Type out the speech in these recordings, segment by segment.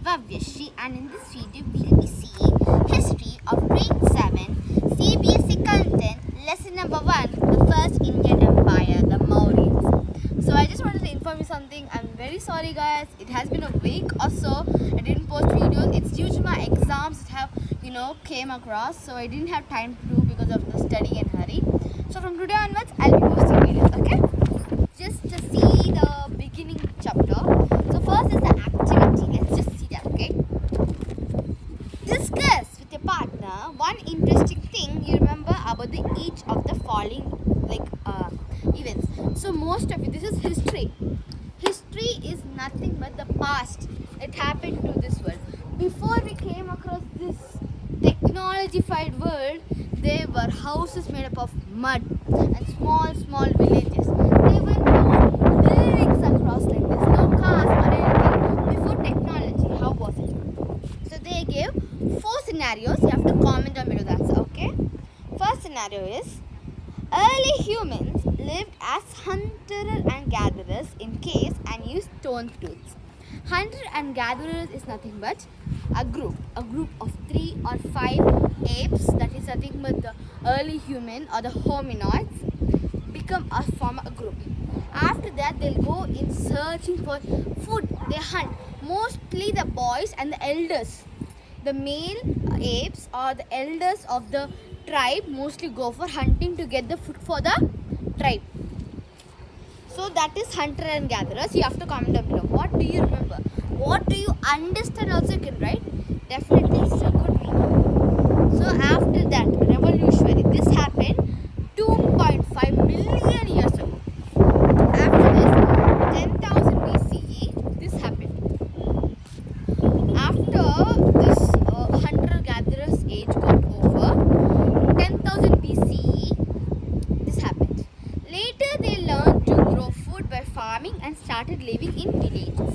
Vavyashri, and in this video we will be seeing history of grade 7 CBSE content lesson number 1, the first Indian empire, the Mauryas. So I just wanted to inform you something. I'm very sorry guys, it has been a week or so I didn't post videos. It's due to my exams that have came across, so I didn't have time to do because of the study and hurry. So from today onwards I'll be posting videos, okay? Just to see the beginning chapter. So first is the activity. Let's just see that, okay? Discuss with your partner one interesting thing you remember about each of the following events. So most of it, this is history. History is nothing but the past that happened to this world. Before we came across this technologified world, there were houses made up of mud and small villages. There were no buildings across like this, no cars or anything. Before technology, how was it? So they gave 4 scenarios. You have to comment down below the answer, okay? First scenario is, early humans lived as hunters and gatherers in caves and used stone tools. Hunter and gatherers is nothing but a group of 3 or 5 apes, that is nothing but the early human or the hominoids form a group. After that they'll go in searching for food. They hunt, mostly the boys and the elders. The male apes or the elders of the tribe mostly go for hunting to get the food for the tribe. So that is hunter and gatherers. You have to comment down below. What do you remember? What do you understand also you can write. Definitely it's a good reading. So after that, revolutionary. This happened 2.5 million years ago. After this, 10,000 BCE, this happened. After this hunter-gatherers age got over, 10,000 BCE, this happened. Later they learned to grow food by farming and started living in villages.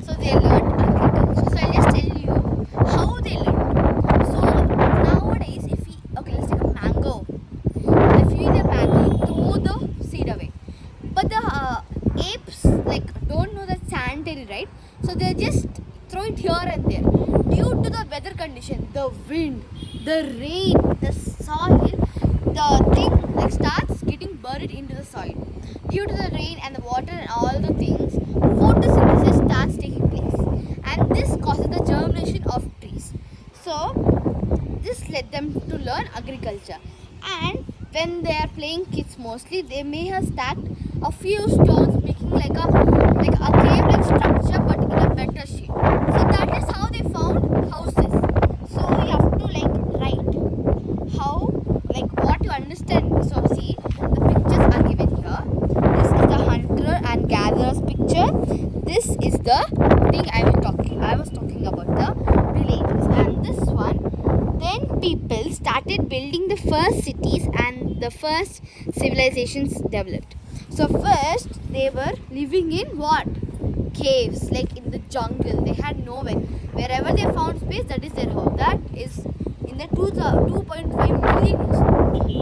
So they learned agriculture. So I'll just tell you how they learned. So nowadays, let's take a mango. If you eat a mango, you throw the seed away. But the apes don't know that sanitary, right? So they just throw it here and there. Due to the weather condition, the wind, the rain, the soil, the thing starts getting buried into the soil. Due to the rain and the water and all the things, photosynthesis starts taking place, and this causes the germination of trees. So this led them to learn agriculture. And when they are playing kids mostly, they may have stacked a few stones, making like a cave-like structure but in a better shape. So that is how they found houses. So you have to write how, what you understand. So see, the pictures are given here. This is the hunter and gatherers picture. This is the thing I was talking about, the villages. And this one, then people started building the first cities and the first civilizations developed. So first they were living in what? Caves, in the jungle. They had nowhere. Wherever they found space, that is their home. That is in the 2.5 million years.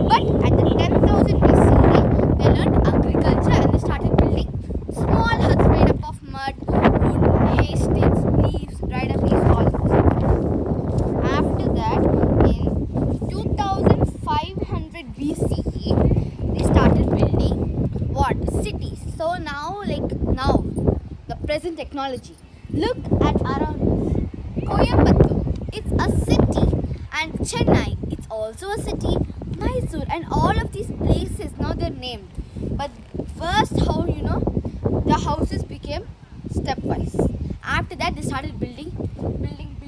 But at the 10,000 BCE, they learned agriculture and they started building small huts made up of mud, wood, hay sticks, leaves, dried up leaves, all those. After that, in 2500 BCE, they started building what? Cities. So now, the present technology. Look at around us. Coimbatore, it's a city, and Chennai, it's also a city. Mysore, and all of these places now they're named. But first, how the houses became stepwise. After that, they started building buildings.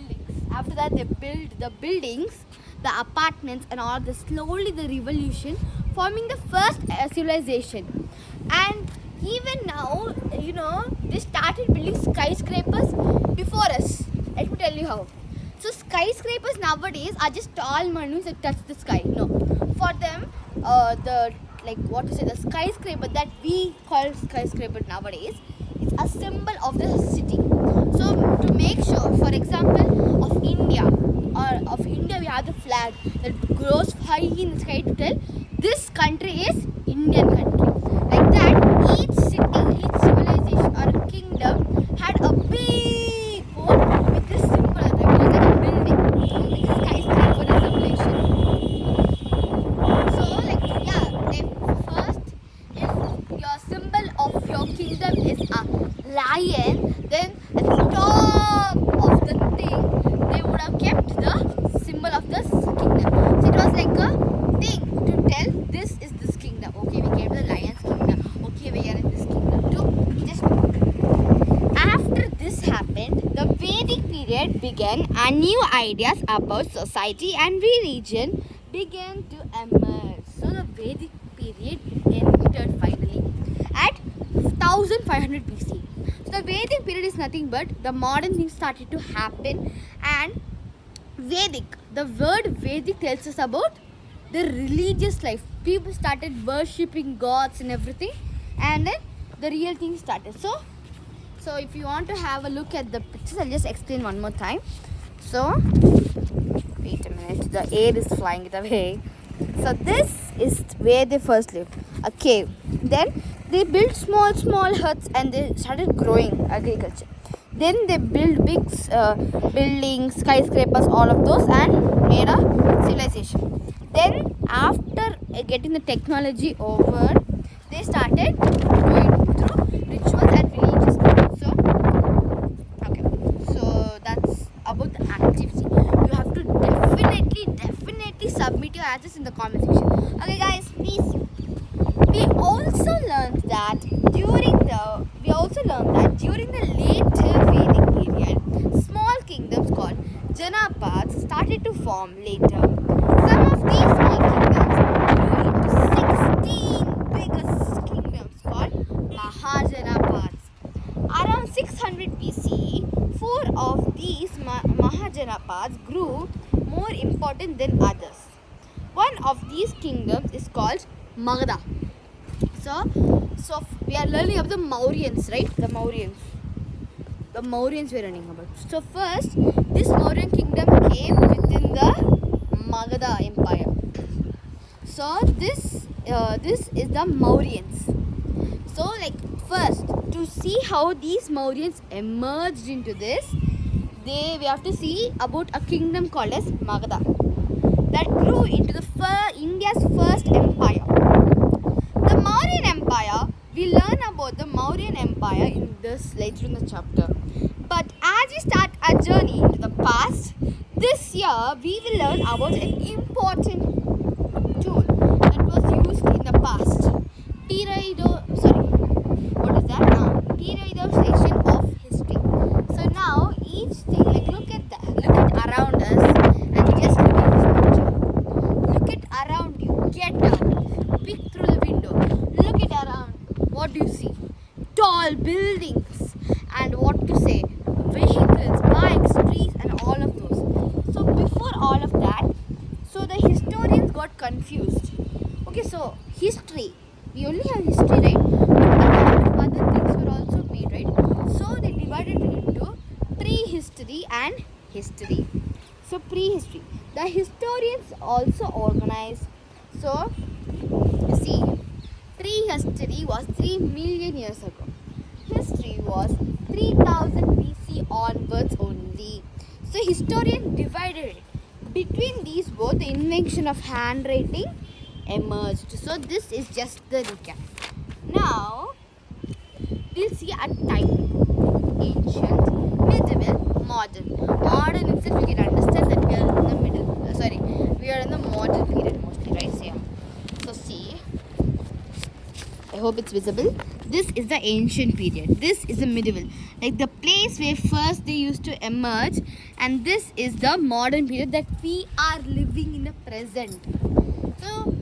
After that, they built the buildings, the apartments, and all the slowly the revolution, forming the first civilization. And even now, they started building skyscrapers before us. Let me tell you how. So skyscrapers nowadays are just tall monuments that touch the sky. No, for them, the skyscraper that we call skyscraper nowadays, it's a symbol of the city. So to make sure, for example, of India, we have the flag that grows high in the sky to tell this country is Indian country. Like that, each city, each civilization or a kingdom had a big fort with this period began and new ideas about society and religion began to emerge. So the Vedic period entered finally at 1500 BC. So the Vedic period is nothing but the modern things started to happen, and Vedic, the word Vedic tells us about the religious life. People started worshipping gods and everything, and then the real thing started. So if you want to have a look at the pictures, I'll just explain one more time. So wait a minute, the air is flying it away. So this is where they first lived, a cave. Then they built small huts and they started growing agriculture. Then they built big buildings, skyscrapers, all of those, and made a civilization. Then after getting the technology over, they started going through rituals and religious things. So that's about the activity. You have to definitely submit your answers in the comment section. Okay guys, please. We also learned that during the later Vedic period, small kingdoms called Janapads started to form later. Some of these small kingdoms grew into 16 biggest kingdoms called Mahajanapads. Around 600 BC, 4 of these Mahajanapads grew more important than others. One of these kingdoms is called Magadha. So we are learning about the Mauryans, right? The Mauryans we are learning about. So first, this Mauryan kingdom came within the Magadha Empire. So this is the Mauryans. So like first, to see how these Mauryans emerged into this, we have to see about a kingdom called as Magadha that grew into the India's first empire. The Mauryan Empire, we learn about the Mauryan Empire in this later in the chapter. But as we start our journey into the past, this year we will learn about an important tool that was used in the past. Periodization of history. So now each thing, like look at around us and just look at this picture. Look at around you. Get up. Peek through the window. Look at around. What do you see? Tall buildings and what to say? Vehicles, bikes, trees, and all of those. So before all of that, so the historians got confused. Okay, so history. We only have history, right? But a lot of other things were also made, right? So they divided it into prehistory and history. So prehistory. The historians also organized. So see, prehistory was 3 million years ago. History was 3000 BC onwards only. So historians divided it. Between these both, the invention of handwriting emerged. So this is just the recap. Now we'll see a time: ancient, medieval, modern. Modern itself, you can understand that we are in the middle. We are in the modern period mostly, right? So, yeah. So see, I hope it's visible. This is the ancient period. This is the medieval, like the place where first they used to emerge, and this is the modern period that we are living in the present. So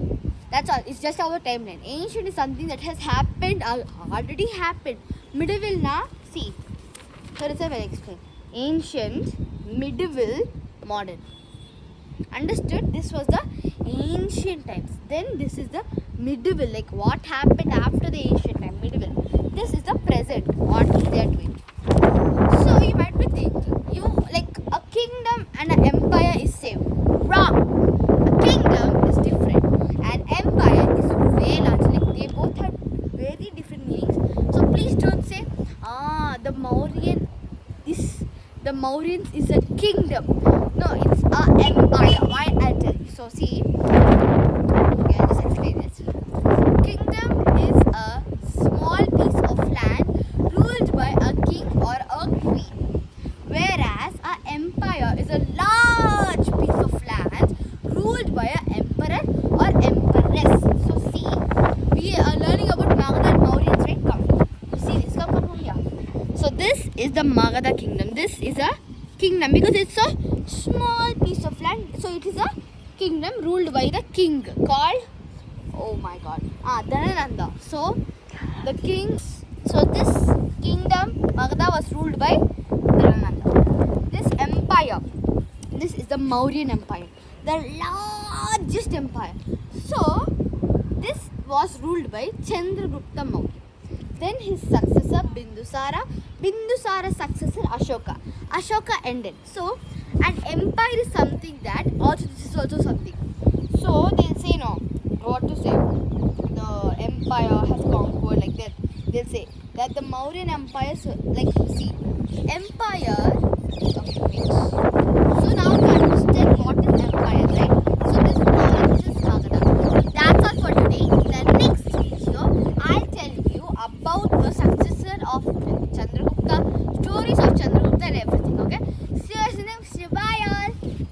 that's all. It's just our timeline. Ancient is something that has happened, already happened. Medieval na, see. So that's how I'll explain. Ancient, medieval, modern. Understood? This was the ancient times. Then this is the medieval, like what happened after the ancient time, medieval. This is the present, what they are doing. So you might be thinking, like a kingdom and an empire is same. Wrong. A kingdom is different and empire is way larger. Like they both have very different meanings. So please don't say, the Mauryans is a kingdom. No, it's an empire. Why I'll tell you. So see, okay, I'll just explain it. Kingdom is a small piece of land ruled by a king or a queen, whereas an empire is a large piece of land ruled by an emperor or empress. So see, we are learning about Magadha and Mauryans, right? Come. You see this? Come here. So this is the Magadha kingdom. This is a kingdom because it's a small piece of land. So it is a kingdom ruled by the king called, oh my god, Dhanananda. So the kings, so this kingdom Magadha was ruled by Dhanananda. This empire, this is the Mauryan Empire, the largest empire. So this was ruled by Chandragupta Maurya. Then his successor Bindusara's successor Ashoka ended. So an empire is something that also, this is also something. So they'll say, no, what to say, the empire has conquered like that. They'll say that the Mauryan Empire, so like, see, empire, okay,